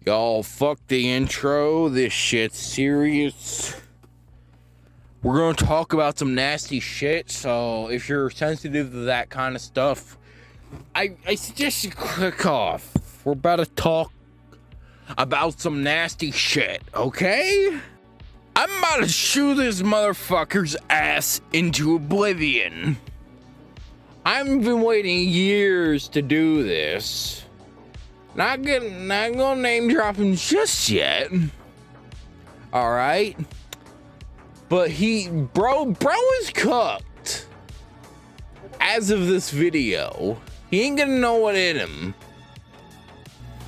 Y'all, fuck the intro. This shit's serious. We're gonna talk about some nasty shit, so if you're sensitive to that kind of stuff, I suggest you click off. We're about to talk about some nasty shit, okay? I'm about to shoot this motherfucker's ass into oblivion. I've been waiting years to do this. Not gonna name drop him just yet. Alright? But bro is cooked. As of this video, he ain't gonna know what hit him.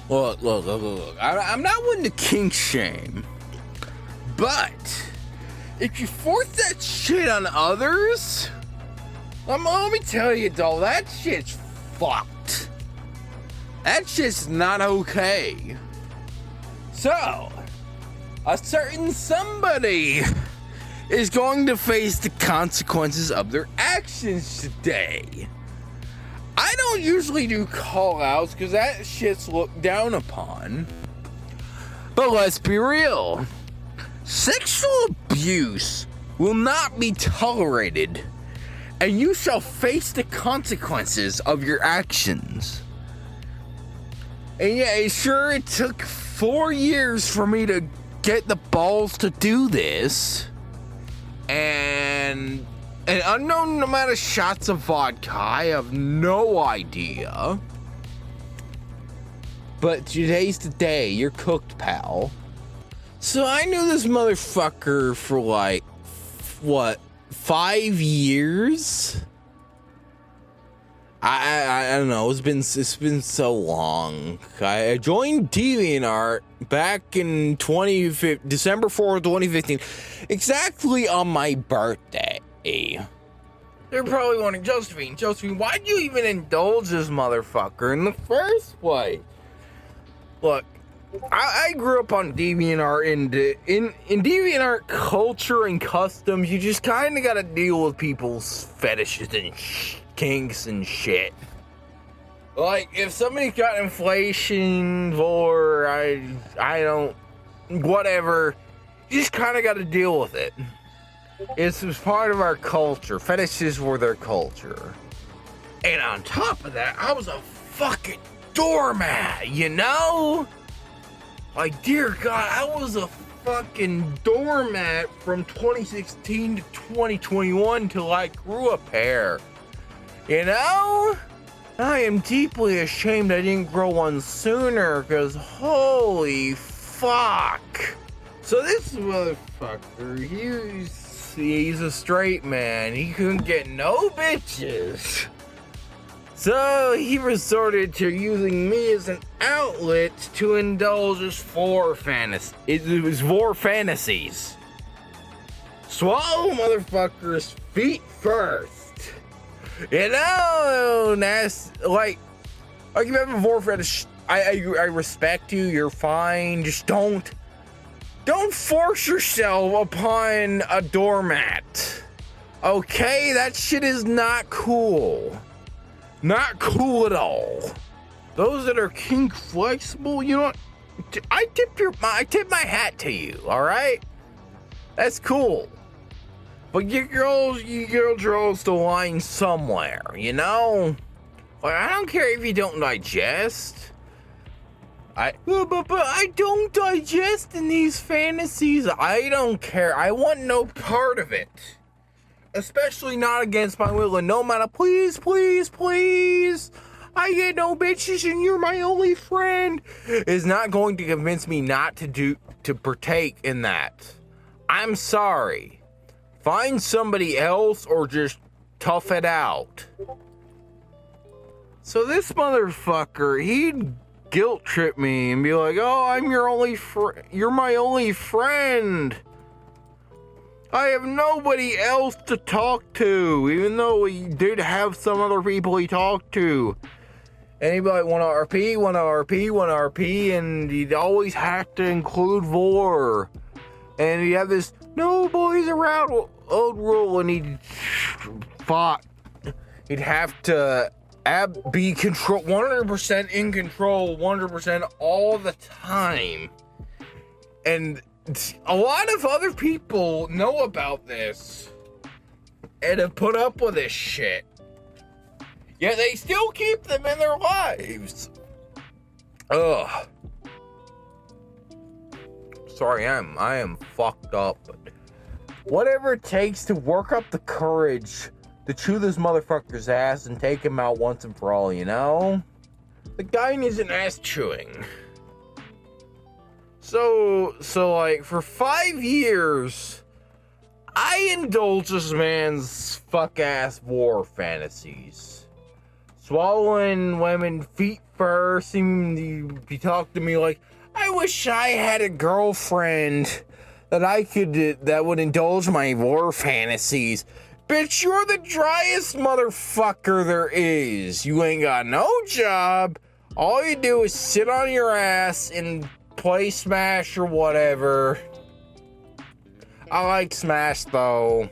Look. I'm not one to kink shame. But, if you force that shit on others, let me tell you, though, that shit's fucked. That shit's not okay. So, a certain somebody is going to face the consequences of their actions today. I don't usually do call-outs because that shit's looked down upon. But let's be real. Sexual abuse will not be tolerated, and you shall face the consequences of your actions. And yeah, sure, it took 4 years for me to get the balls to do this. And an unknown amount of shots of vodka. I have no idea. But today's the day. You're cooked, pal. So I knew this motherfucker for like, what, 5 years? I don't know. It's been so long. I joined Deviantart back in December 4th, 2015, exactly on my birthday. They're probably wondering, Josephine, why'd you even indulge this motherfucker in the first place? Look, I grew up on Deviantart, and in Deviantart culture and customs, you just kind of gotta deal with people's fetishes and kinks and shit. Like, if somebody's got inflation or I don't, whatever, you just kind of gotta deal with it. It's part of our culture. Fetishes were their culture. And on top of that, I was a fucking doormat, you know? Like, dear God, I was a fucking doormat from 2016 to 2021 till I grew a pair. You know? I am deeply ashamed I didn't grow one sooner, because holy fuck. So this motherfucker, he's a straight man. He couldn't get no bitches. So he resorted to using me as an outlet to indulge his Vore fantasies. Swallow motherfuckers feet first. You know, like if you have a Vore fetish, I respect you. You're fine. Just don't force yourself upon a doormat. Okay, that shit is not cool. Not cool at all. Those that are kink flexible, you know what? I tip my hat to you, alright? That's cool. But you girls draws the line somewhere, you know? Like, I don't care if you don't digest. But I don't digest in these fantasies. I don't care. I want no part of it. Especially not against my will, and no matter, please, I get no bitches and you're my only friend, is not going to convince me not to partake in that. I'm sorry. Find somebody else or just tough it out. So this motherfucker, he'd guilt trip me and be like, oh, I'm your only you're my only friend. I have nobody else to talk to, even though he did have some other people he talked to. And he'd be like, one RP, and he'd always have to include Vore. And he'd have this no boys around old rule, and he'd have to be control 100% in control 100% all the time. And a lot of other people know about this and have put up with this shit. Yet they still keep them in their lives. Ugh. Sorry, I am fucked up. But whatever it takes to work up the courage to chew this motherfucker's ass and take him out once and for all, you know? The guy needs an ass chewing. So like, for 5 years, I indulged this man's fuck-ass war fantasies. Swallowing women feet first, he talked to me like, I wish I had a girlfriend that would indulge my war fantasies. Bitch, you're the driest motherfucker there is. You ain't got no job. All you do is sit on your ass and play Smash or whatever. I like Smash though.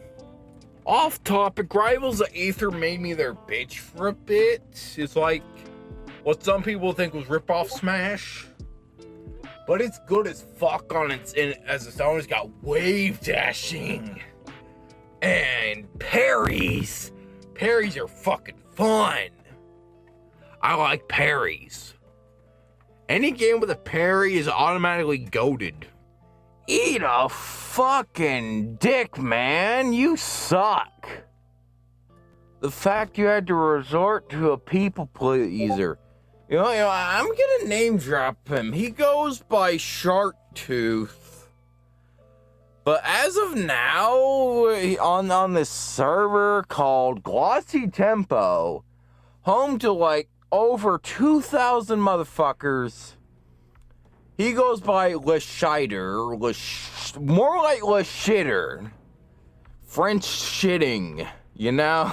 Off topic, Rivals of Aether made me their bitch for a bit. It's like what some people think was rip-off Smash. But it's good as fuck on its as its own. It's got wave dashing and parries. Parries are fucking fun. I like parries. Any game with a parry is automatically goated. Eat a fucking dick, man. You suck. The fact you had to resort to a people pleaser. You know, I'm gonna name drop him. He goes by Shark Tooth. But as of now, on this server called Glossy Tempo, home to like over 2,000 motherfuckers, he goes by Le Shitter, more like Le Shitter. French shitting, you know?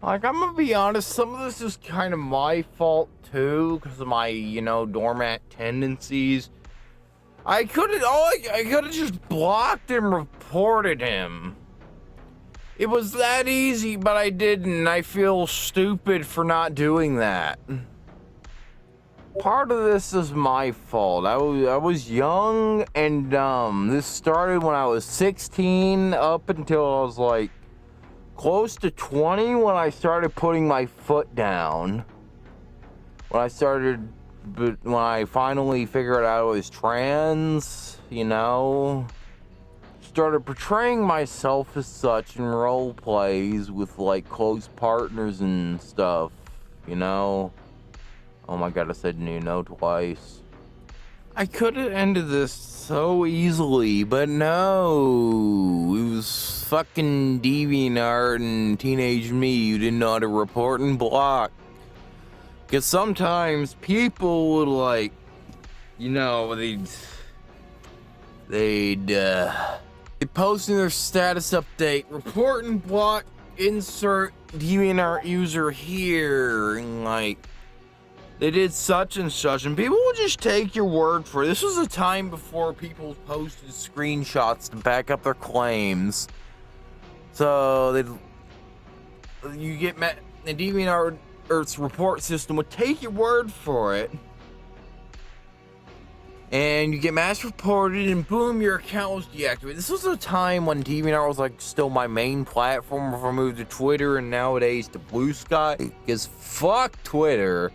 Like, I'm gonna be honest, some of this is kind of my fault too, because of my, doormat tendencies. I could have just blocked and reported him. It was that easy, but I didn't. I feel stupid for not doing that. Part of this is my fault. I was young and dumb. This started when I was 16 up until I was like close to 20 when I started putting my foot down. When I finally figured out I was trans, started portraying myself as such in role plays with like close partners and stuff, Oh my god, I said twice. I could have ended this so easily, but no. It was fucking Deviantart and teenage me who didn't know how to report and block. Because sometimes people would like, they'd post in their status update, report and block, insert Deviantart user here, and like, they did such and such, and people would just take your word for it. This was a time before people posted screenshots to back up their claims. So the DeviantArt's report system would take your word for it, and you get mass reported, and boom, your account was deactivated. This was a time when DeviantArt was like still my main platform before I moved to Twitter, and nowadays to Blue Sky. Because fuck Twitter.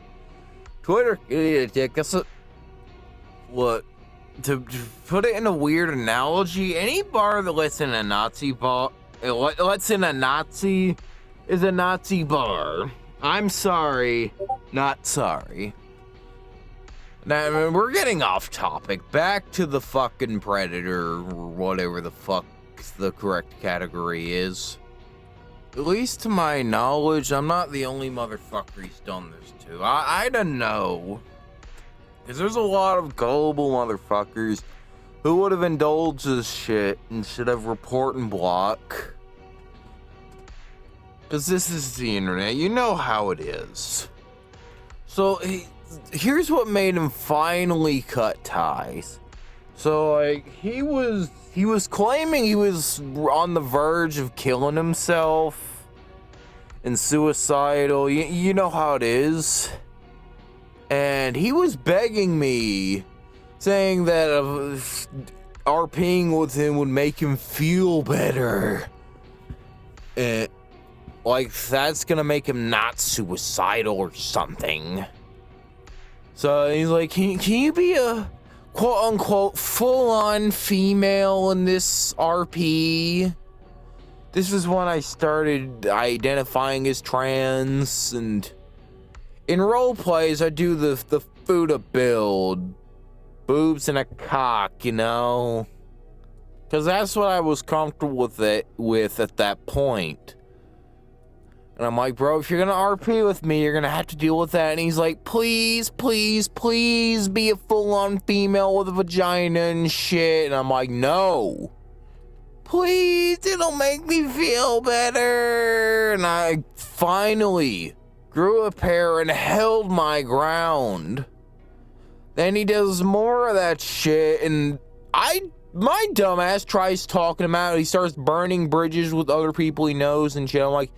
Twitter, what? To put it in a weird analogy, any bar that lets in a Nazi is a Nazi bar. I'm sorry, not sorry. Now, I mean, we're getting off topic. Back to the fucking Predator, or whatever the fuck the correct category is. At least to my knowledge, I'm not the only motherfucker he's done this to. I don't know. Because there's a lot of gullible motherfuckers who would have indulged this shit instead of report and block. Because this is the internet. You know how it is. So, here's what made him finally cut ties. So, like, he was claiming he was on the verge of killing himself. and suicidal. You know how it is. And he was begging me, saying that RPing with him would make him feel better. Like, that's gonna make him not suicidal or something. So he's like, can you be a quote-unquote full-on female in this RP? This is when I started identifying as trans, and in roleplays, I do the Fuda build. Boobs and a cock, you know? Because that's what I was comfortable with at that point. And I'm like, bro, if you're gonna RP with me, you're gonna have to deal with that. And he's like, please, please, please be a full-on female with a vagina and shit. And I'm like, no. Please, it'll make me feel better. And I finally grew a pair and held my ground. Then he does more of that shit, and my dumbass tries talking him out. He starts burning bridges with other people he knows and shit. I'm like,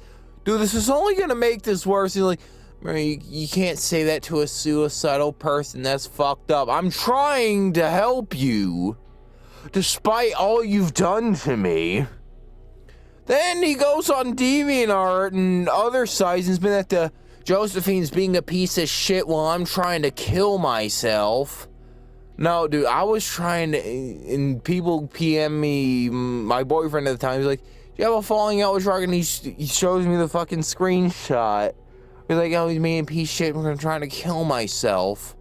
dude, this is only gonna make this worse. He's like, you can't say that to a suicidal person. That's fucked up. I'm trying to help you, despite all you've done to me. Then he goes on Deviantart and other sites and has been at the Josephine's being a piece of shit while I'm trying to kill myself. No, dude, I was trying to, and people PM me, my boyfriend at the time, he's like, do you have a falling out with Shark? And he shows me the fucking screenshot. He's like, oh, he's being a piece of shit, I'm trying to kill myself.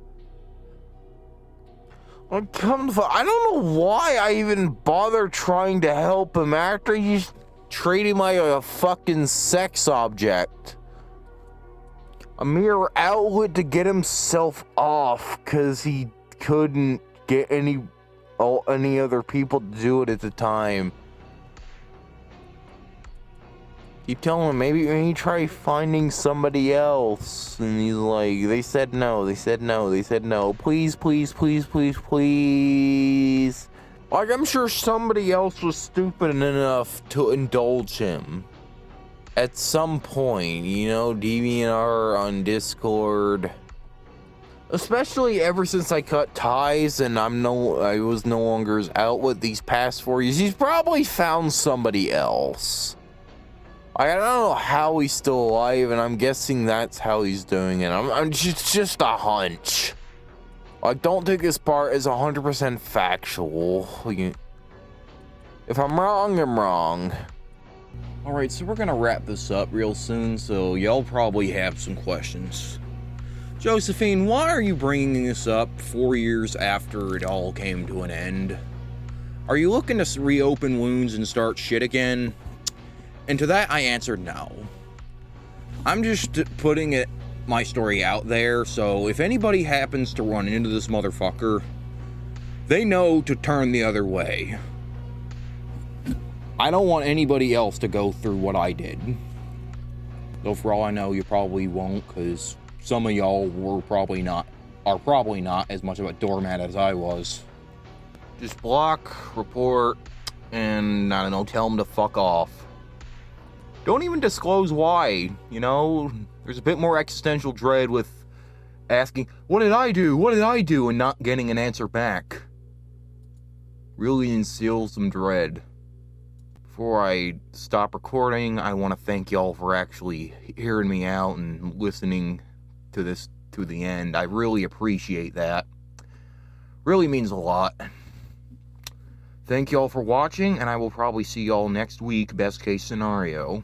I don't know why I even bother trying to help him after he's treated him like a fucking sex object. A mere outlet to get himself off because he couldn't get any other people to do it at the time. Keep telling him, maybe try finding somebody else. And he's like, they said no, they said no, they said no. Please, please, please, please, please. Like, I'm sure somebody else was stupid enough to indulge him. At some point, you know, Deviantart on Discord. Especially ever since I cut ties and I was no longer his outlet these past 4 years. He's probably found somebody else. I don't know how he's still alive, and I'm guessing that's how he's doing it. It's just a hunch. Like, don't take this part as 100% factual. If I'm wrong, I'm wrong. Alright, so we're gonna wrap this up real soon, so y'all probably have some questions. Josephine, why are you bringing this up 4 years after it all came to an end? Are you looking to reopen wounds and start shit again? And to that, I answered no. I'm just putting my story out there, so if anybody happens to run into this motherfucker, they know to turn the other way. I don't want anybody else to go through what I did. Though for all I know, you probably won't, because some of y'all are probably not as much of a doormat as I was. Just block, report, and, I don't know, tell them to fuck off. Don't even disclose why, you know? There's a bit more existential dread with asking, what did I do? What did I do? And not getting an answer back. Really instills some dread. Before I stop recording, I want to thank y'all for actually hearing me out and listening to this to the end. I really appreciate that. Really means a lot. Thank y'all for watching, and I will probably see y'all next week, best case scenario.